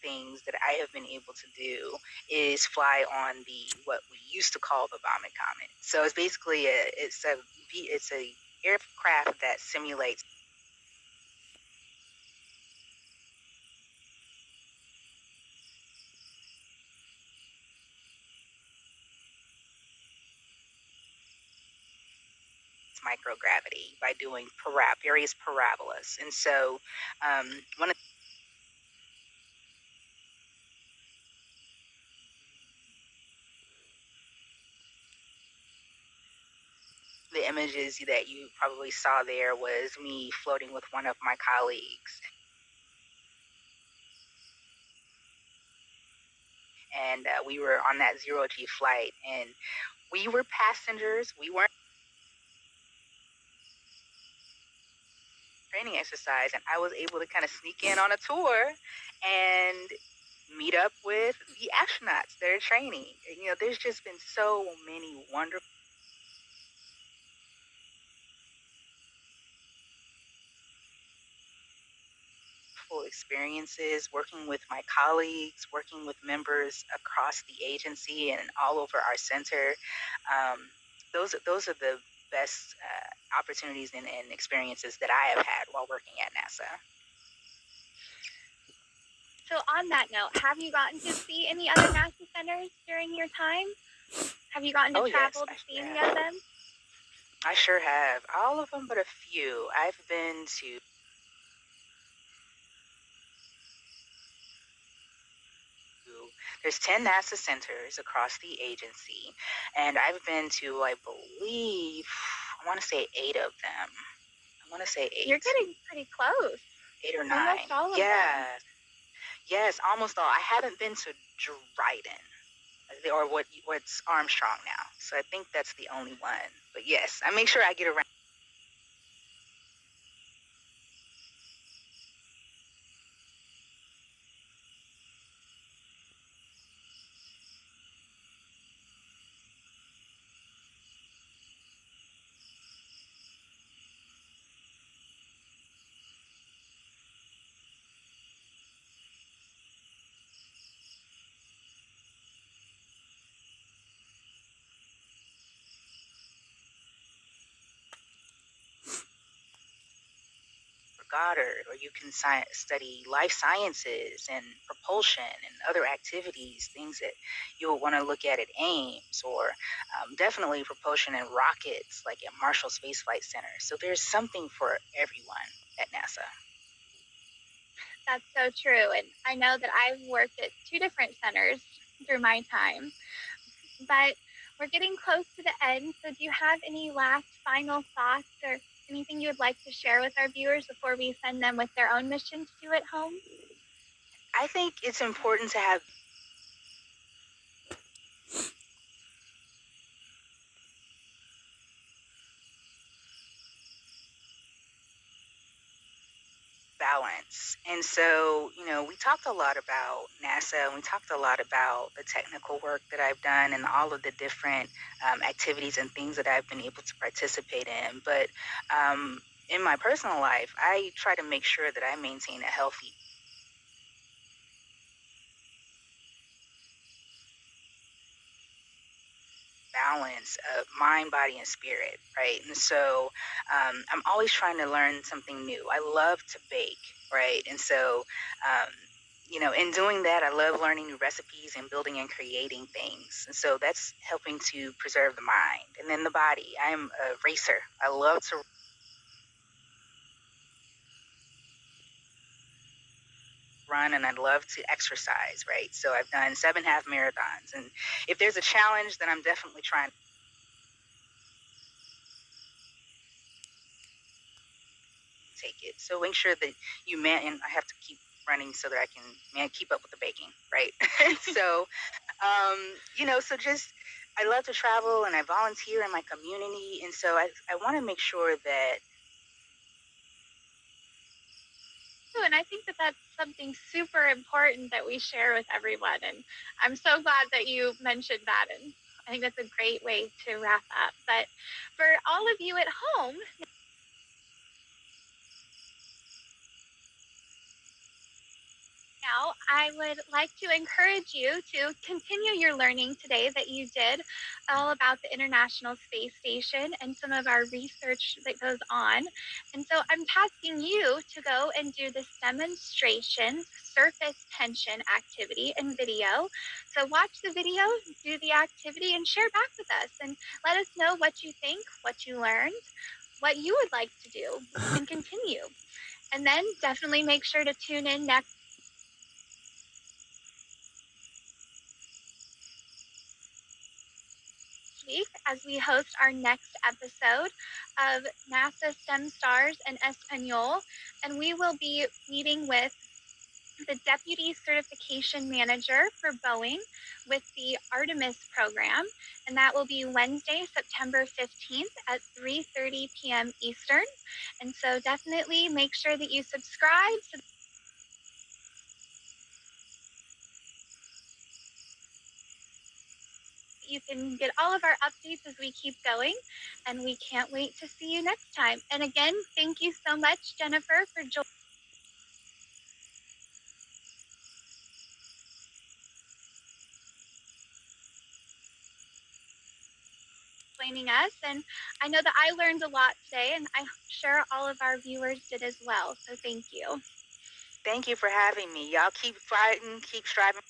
things that I have been able to do is fly on the what we used to call the Vomit Comet. So it's basically it's a aircraft that simulates microgravity by doing various parabolas. And so one of the images that you probably saw there was me floating with one of my colleagues. And we were on that zero-G flight, and we were passengers. We weren't training exercise, and I was able to kind of sneak in on a tour and meet up with the astronauts that are training. There's just been so many wonderful experiences working with my colleagues, working with members across the agency and all over our center. Um, those are the best opportunities and experiences that I have had while working at NASA. So on that note, have you gotten to see any other NASA centers during your time? Have you gotten to travel to see any of them? I sure have. All of them but a few. I've been to there's 10 NASA centers across the agency, and I've been to, I believe, I want to say 8 of them. I want to say 8. You're getting pretty close. 8 or 9. Almost all of them. Yes, almost all. I haven't been to Dryden, or what's Armstrong now. So I think that's the only one. But yes, I make sure I get around. Goddard, or you can study life sciences and propulsion and other activities, things that you would want to look at Ames, or definitely propulsion and rockets like at Marshall Space Flight Center. So there's something for everyone at NASA. That's so true. And I know that I've worked at 2 different centers through my time, but we're getting close to the end. So do you have any last final thoughts or anything you would like to share with our viewers before we send them with their own mission to do at home? I think it's important to have balance. And so, we talked a lot about NASA, and we talked a lot about the technical work that I've done and all of the different activities and things that I've been able to participate in. But in my personal life, I try to make sure that I maintain a healthy balance of mind, body, and spirit, right? And so I'm always trying to learn something new. I love to bake, right? And so, in doing that, I love learning new recipes and building and creating things. And so that's helping to preserve the mind. And then the body, I am a racer. I love to run, and I love to exercise, right? So I've done 7 half marathons. And if there's a challenge, then I'm definitely trying take it. So make sure that and I have to keep running so that I can keep up with the baking, right? So, so just I love to travel, and I volunteer in my community, and so I want to make sure that. And I think that that's something super important that we share with everyone. And I'm so glad that you mentioned that. And I think that's a great way to wrap up. But for all of you at home, Now, I would like to encourage you to continue your learning today that you did all about the International Space Station and some of our research that goes on. And so I'm tasking you to go and do this demonstration surface tension activity in video. So watch the video, do the activity, and share back with us and let us know what you think, what you learned, what you would like to do, and continue. And then definitely make sure to tune in next week as we host our next episode of NASA STEM Stars in Espanol. And we will be meeting with the Deputy Certification Manager for Boeing with the Artemis program. And that will be Wednesday, September 15th at 3:30 p.m. Eastern. And so definitely make sure that you subscribe so you can get all of our updates as we keep going, and we can't wait to see you next time. And again, thank you so much, Jennifer, for joining us. And I know that I learned a lot today, and I'm sure all of our viewers did as well. So thank you. Thank you for having me. Y'all keep fighting, keep striving.